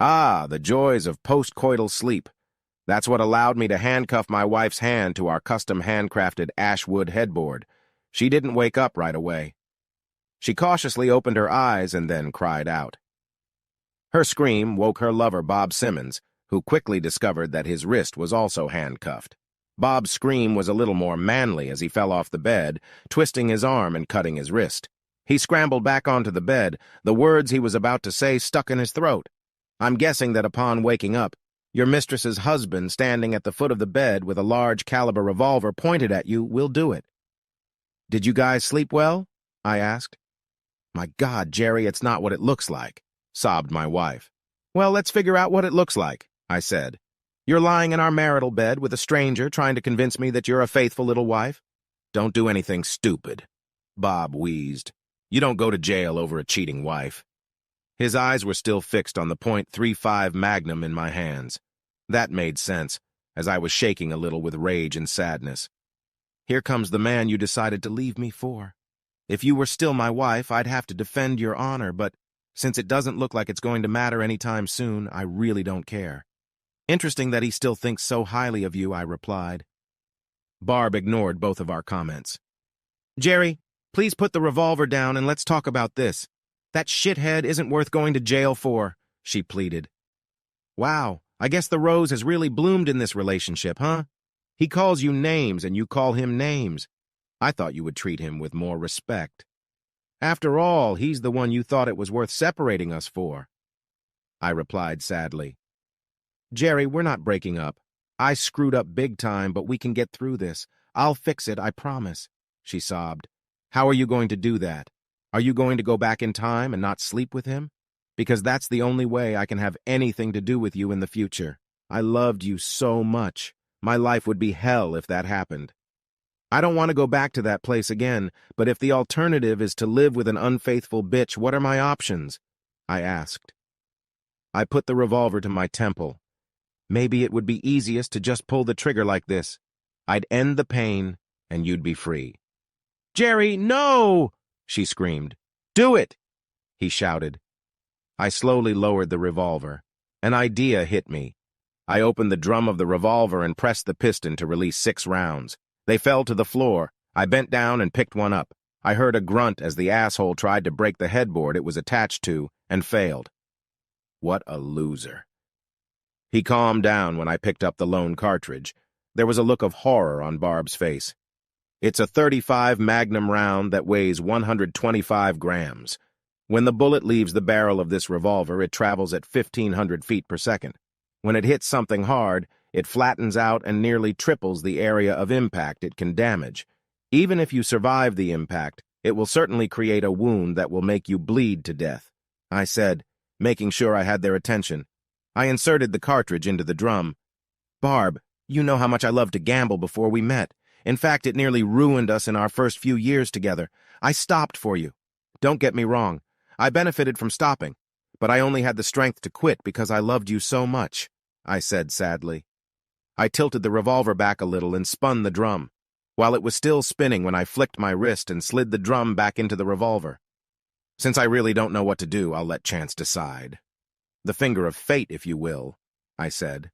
Ah, the joys of postcoital sleep. That's what allowed me to handcuff my wife's hand to our custom handcrafted ashwood headboard. She didn't wake up right away. She cautiously opened her eyes and then cried out. Her scream woke her lover, Bob Simmons, who quickly discovered that his wrist was also handcuffed. Bob's scream was a little more manly as he fell off the bed, twisting his arm and cutting his wrist. He scrambled back onto the bed, the words he was about to say stuck in his throat. I'm guessing that upon waking up, your mistress's husband standing at the foot of the bed with a large caliber revolver pointed at you will do it. Did you guys sleep well? I asked. My God, Jerry, it's not what it looks like, sobbed my wife. Well, let's figure out what it looks like, I said. You're lying in our marital bed with a stranger trying to convince me that you're a faithful little wife? Don't do anything stupid, Bob wheezed. You don't go to jail over a cheating wife. His eyes were still fixed on the .35 Magnum in my hands. That made sense, as I was shaking a little with rage and sadness. Here comes the man you decided to leave me for. If you were still my wife, I'd have to defend your honor, but since it doesn't look like it's going to matter anytime soon, I really don't care. Interesting that he still thinks so highly of you, I replied. Barb ignored both of our comments. Jerry, please put the revolver down and let's talk about this. That shithead isn't worth going to jail for, she pleaded. Wow, I guess the rose has really bloomed in this relationship, huh? He calls you names and you call him names. I thought you would treat him with more respect. After all, he's the one you thought it was worth separating us for. I replied sadly. Jerry, we're not breaking up. I screwed up big time, but we can get through this. I'll fix it, I promise, she sobbed. How are you going to do that? Are you going to go back in time and not sleep with him? Because that's the only way I can have anything to do with you in the future. I loved you so much. My life would be hell if that happened. I don't want to go back to that place again, but if the alternative is to live with an unfaithful bitch, what are my options? I asked. I put the revolver to my temple. Maybe it would be easiest to just pull the trigger like this. I'd end the pain, and you'd be free. Jerry, no! She screamed. Do it! He shouted. I slowly lowered the revolver. An idea hit me. I opened the drum of the revolver and pressed the piston to release 6 rounds. They fell to the floor. I bent down and picked one up. I heard a grunt as the asshole tried to break the headboard it was attached to and failed. What a loser. He calmed down when I picked up the lone cartridge. There was a look of horror on Barb's face. It's a .35 Magnum round that weighs 125 grams. When the bullet leaves the barrel of this revolver, it travels at 1,500 feet per second. When it hits something hard, it flattens out and nearly triples the area of impact it can damage. Even if you survive the impact, it will certainly create a wound that will make you bleed to death, I said, making sure I had their attention. I inserted the cartridge into the drum. Barb, you know how much I loved to gamble before we met. In fact, it nearly ruined us in our first few years together. I stopped for you. Don't get me wrong. I benefited from stopping, but I only had the strength to quit because I loved you so much, I said sadly. I tilted the revolver back a little and spun the drum, while it was still spinning when I flicked my wrist and slid the drum back into the revolver. Since I really don't know what to do, I'll let chance decide. The finger of fate, if you will, I said.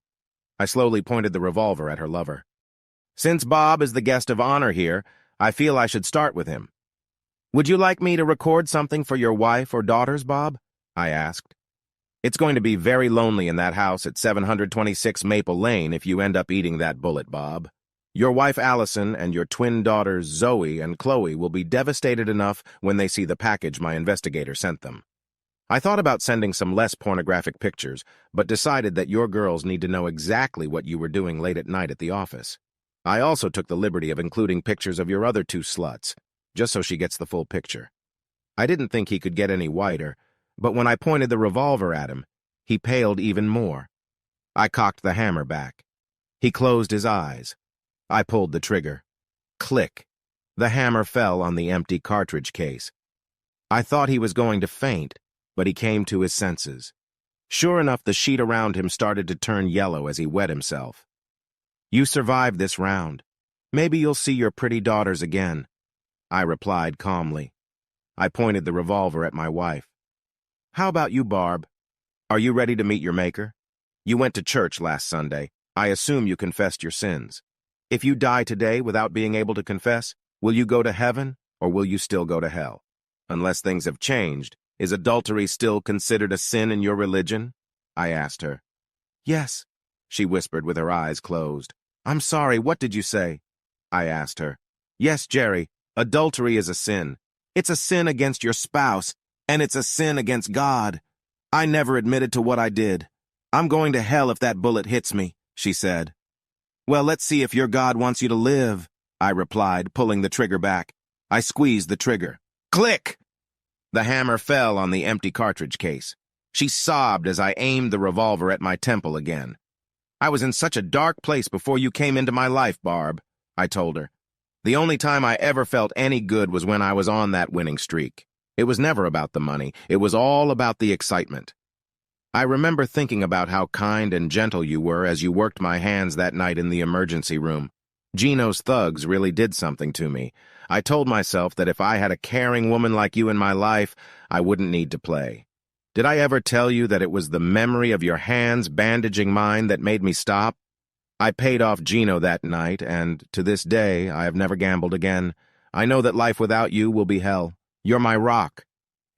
I slowly pointed the revolver at her lover. Since Bob is the guest of honor here, I feel I should start with him. Would you like me to record something for your wife or daughters, Bob? I asked. It's going to be very lonely in that house at 726 Maple Lane if you end up eating that bullet, Bob. Your wife Allison and your twin daughters Zoe and Chloe will be devastated enough when they see the package my investigator sent them. I thought about sending some less pornographic pictures, but decided that your girls need to know exactly what you were doing late at night at the office. I also took the liberty of including pictures of your other 2 sluts, just so she gets the full picture. I didn't think he could get any whiter, but when I pointed the revolver at him, he paled even more. I cocked the hammer back. He closed his eyes. I pulled the trigger. Click. The hammer fell on the empty cartridge case. I thought he was going to faint, but he came to his senses. Sure enough, the sheet around him started to turn yellow as he wet himself. You survived this round. Maybe you'll see your pretty daughters again, I replied calmly. I pointed the revolver at my wife. How about you, Barb? Are you ready to meet your maker? You went to church last Sunday. I assume you confessed your sins. If you die today without being able to confess, will you go to heaven or will you still go to hell? Unless things have changed, is adultery still considered a sin in your religion? I asked her. Yes, she whispered with her eyes closed. I'm sorry, what did you say? I asked her. Yes, Jerry, adultery is a sin. It's a sin against your spouse, and it's a sin against God. I never admitted to what I did. I'm going to hell if that bullet hits me, she said. Well, let's see if your God wants you to live, I replied, pulling the trigger back. I squeezed the trigger. Click! The hammer fell on the empty cartridge case. She sobbed as I aimed the revolver at my temple again. I was in such a dark place before you came into my life, Barb, I told her. The only time I ever felt any good was when I was on that winning streak. It was never about the money. It was all about the excitement. I remember thinking about how kind and gentle you were as you worked my hands that night in the emergency room. Gino's thugs really did something to me. I told myself that if I had a caring woman like you in my life, I wouldn't need to play. Did I ever tell you that it was the memory of your hands bandaging mine that made me stop? I paid off Gino that night, and to this day, I have never gambled again. I know that life without you will be hell. You're my rock.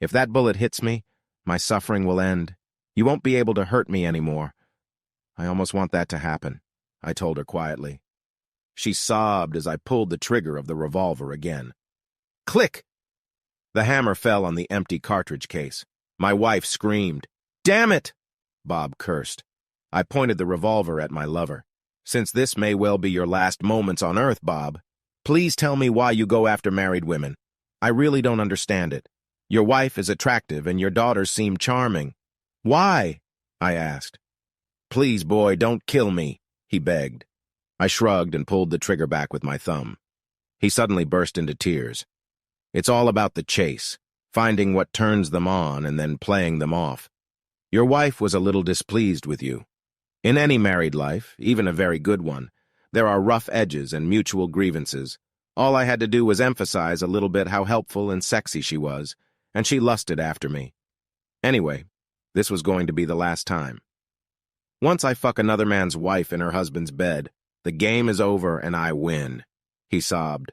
If that bullet hits me, my suffering will end. You won't be able to hurt me anymore. I almost want that to happen, I told her quietly. She sobbed as I pulled the trigger of the revolver again. Click! The hammer fell on the empty cartridge case. My wife screamed. Damn it! Bob cursed. I pointed the revolver at my lover. Since this may well be your last moments on Earth, Bob, please tell me why you go after married women. I really don't understand it. Your wife is attractive and your daughters seem charming. Why? I asked. Please, boy, don't kill me, he begged. I shrugged and pulled the trigger back with my thumb. He suddenly burst into tears. It's all about the chase, finding what turns them on and then playing them off. Your wife was a little displeased with you. In any married life, even a very good one, there are rough edges and mutual grievances. All I had to do was emphasize a little bit how helpful and sexy she was, and she lusted after me. Anyway, this was going to be the last time. Once I fuck another man's wife in her husband's bed, the game is over and I win, he sobbed.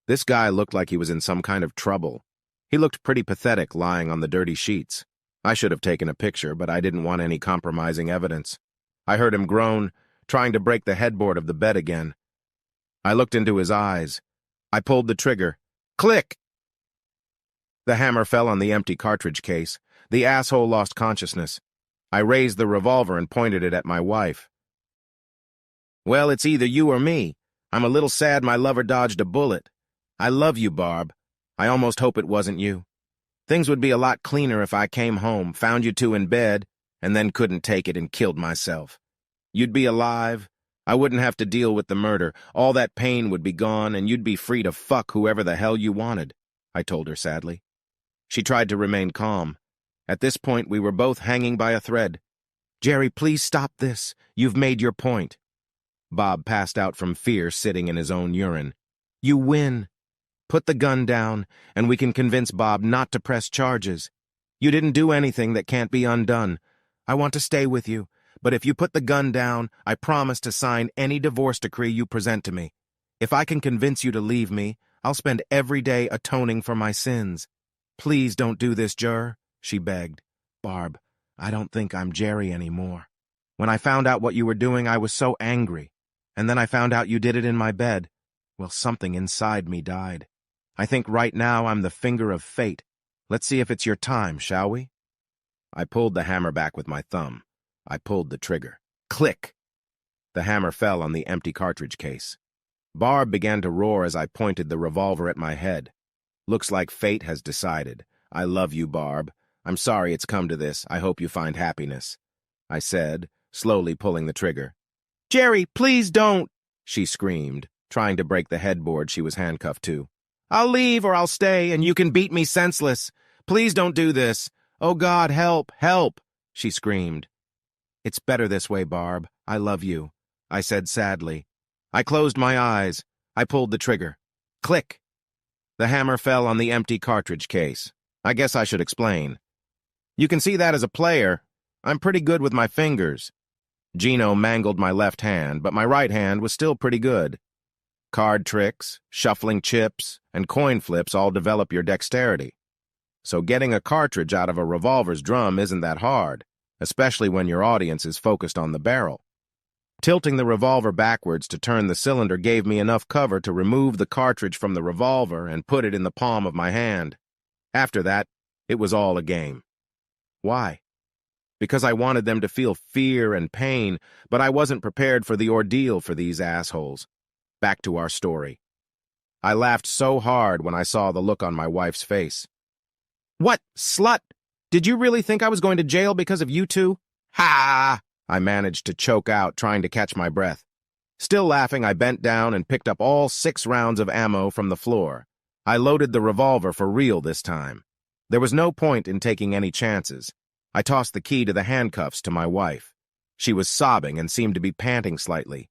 This guy looked like he was in some kind of trouble. He looked pretty pathetic lying on the dirty sheets. I should have taken a picture, but I didn't want any compromising evidence. I heard him groan, trying to break the headboard of the bed again. I looked into his eyes. I pulled the trigger. Click! The hammer fell on the empty cartridge case. The asshole lost consciousness. I raised the revolver and pointed it at my wife. Well, it's either you or me. I'm a little sad my lover dodged a bullet. I love you, Barb. I almost hope it wasn't you. Things would be a lot cleaner if I came home, found you two in bed, and then couldn't take it and killed myself. You'd be alive. I wouldn't have to deal with the murder. All that pain would be gone, and you'd be free to fuck whoever the hell you wanted, I told her sadly. She tried to remain calm. At this point, we were both hanging by a thread. Jerry, please stop this. You've made your point. Bob passed out from fear, sitting in his own urine. You win. Put the gun down, and we can convince Bob not to press charges. You didn't do anything that can't be undone. I want to stay with you, but if you put the gun down, I promise to sign any divorce decree you present to me. If I can convince you to leave me, I'll spend every day atoning for my sins. Please don't do this, Jer, she begged. Barb, I don't think I'm Jerry anymore. When I found out what you were doing, I was so angry. And then I found out you did it in my bed. Well, something inside me died. I think right now I'm the finger of fate. Let's see if it's your time, shall we? I pulled the hammer back with my thumb. I pulled the trigger. Click! The hammer fell on the empty cartridge case. Barb began to roar as I pointed the revolver at my head. Looks like fate has decided. I love you, Barb. I'm sorry it's come to this. I hope you find happiness, I said, slowly pulling the trigger. Jerry, please don't, she screamed, trying to break the headboard she was handcuffed to. I'll leave or I'll stay, and you can beat me senseless. Please don't do this. Oh, God, help, help, she screamed. It's better this way, Barb. I love you, I said sadly. I closed my eyes. I pulled the trigger. Click. The hammer fell on the empty cartridge case. I guess I should explain. You can see that as a player. I'm pretty good with my fingers. Gino mangled my left hand, but my right hand was still pretty good. Card tricks, shuffling chips, and coin flips all develop your dexterity. So getting a cartridge out of a revolver's drum isn't that hard, especially when your audience is focused on the barrel. Tilting the revolver backwards to turn the cylinder gave me enough cover to remove the cartridge from the revolver and put it in the palm of my hand. After that, it was all a game. Why? Because I wanted them to feel fear and pain, but I wasn't prepared for the ordeal for these assholes. Back to our story. I laughed so hard when I saw the look on my wife's face. "What, slut? Did you really think I was going to jail because of you two? Ha!" I managed to choke out, trying to catch my breath. Still laughing, I bent down and picked up all 6 rounds of ammo from the floor. I loaded the revolver for real this time. There was no point in taking any chances. I tossed the key to the handcuffs to my wife. She was sobbing and seemed to be panting slightly.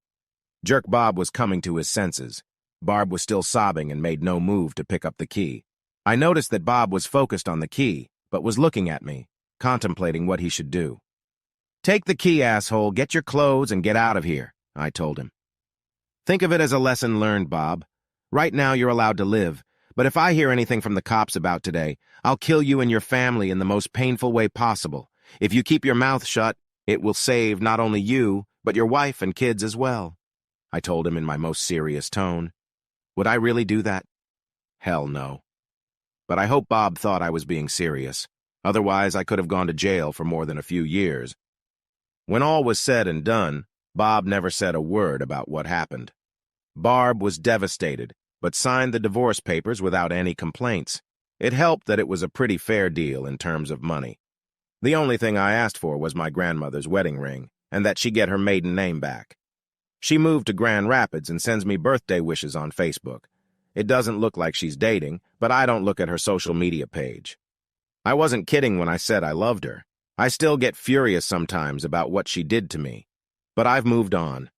Jerk Bob was coming to his senses. Barb was still sobbing and made no move to pick up the key. I noticed that Bob was focused on the key, but was looking at me, contemplating what he should do. "Take the key, asshole, get your clothes, and get out of here," I told him. "Think of it as a lesson learned, Bob. Right now you're allowed to live, but if I hear anything from the cops about today, I'll kill you and your family in the most painful way possible. If you keep your mouth shut, it will save not only you, but your wife and kids as well," I told him in my most serious tone. Would I really do that? Hell no. But I hope Bob thought I was being serious. Otherwise, I could have gone to jail for more than a few years. When all was said and done, Bob never said a word about what happened. Barb was devastated, but signed the divorce papers without any complaints. It helped that it was a pretty fair deal in terms of money. The only thing I asked for was my grandmother's wedding ring, and that she get her maiden name back. She moved to Grand Rapids and sends me birthday wishes on Facebook. It doesn't look like she's dating, but I don't look at her social media page. I wasn't kidding when I said I loved her. I still get furious sometimes about what she did to me. But I've moved on.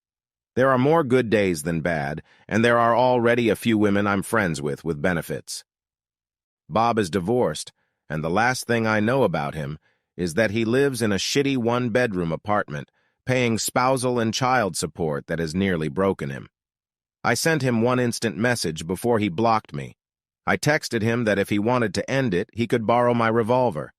There are more good days than bad, and there are already a few women I'm friends with benefits. Bob is divorced, and the last thing I know about him is that he lives in a shitty one-bedroom apartment, paying spousal and child support that has nearly broken him. I sent him one instant message before he blocked me. I texted him that if he wanted to end it, he could borrow my revolver.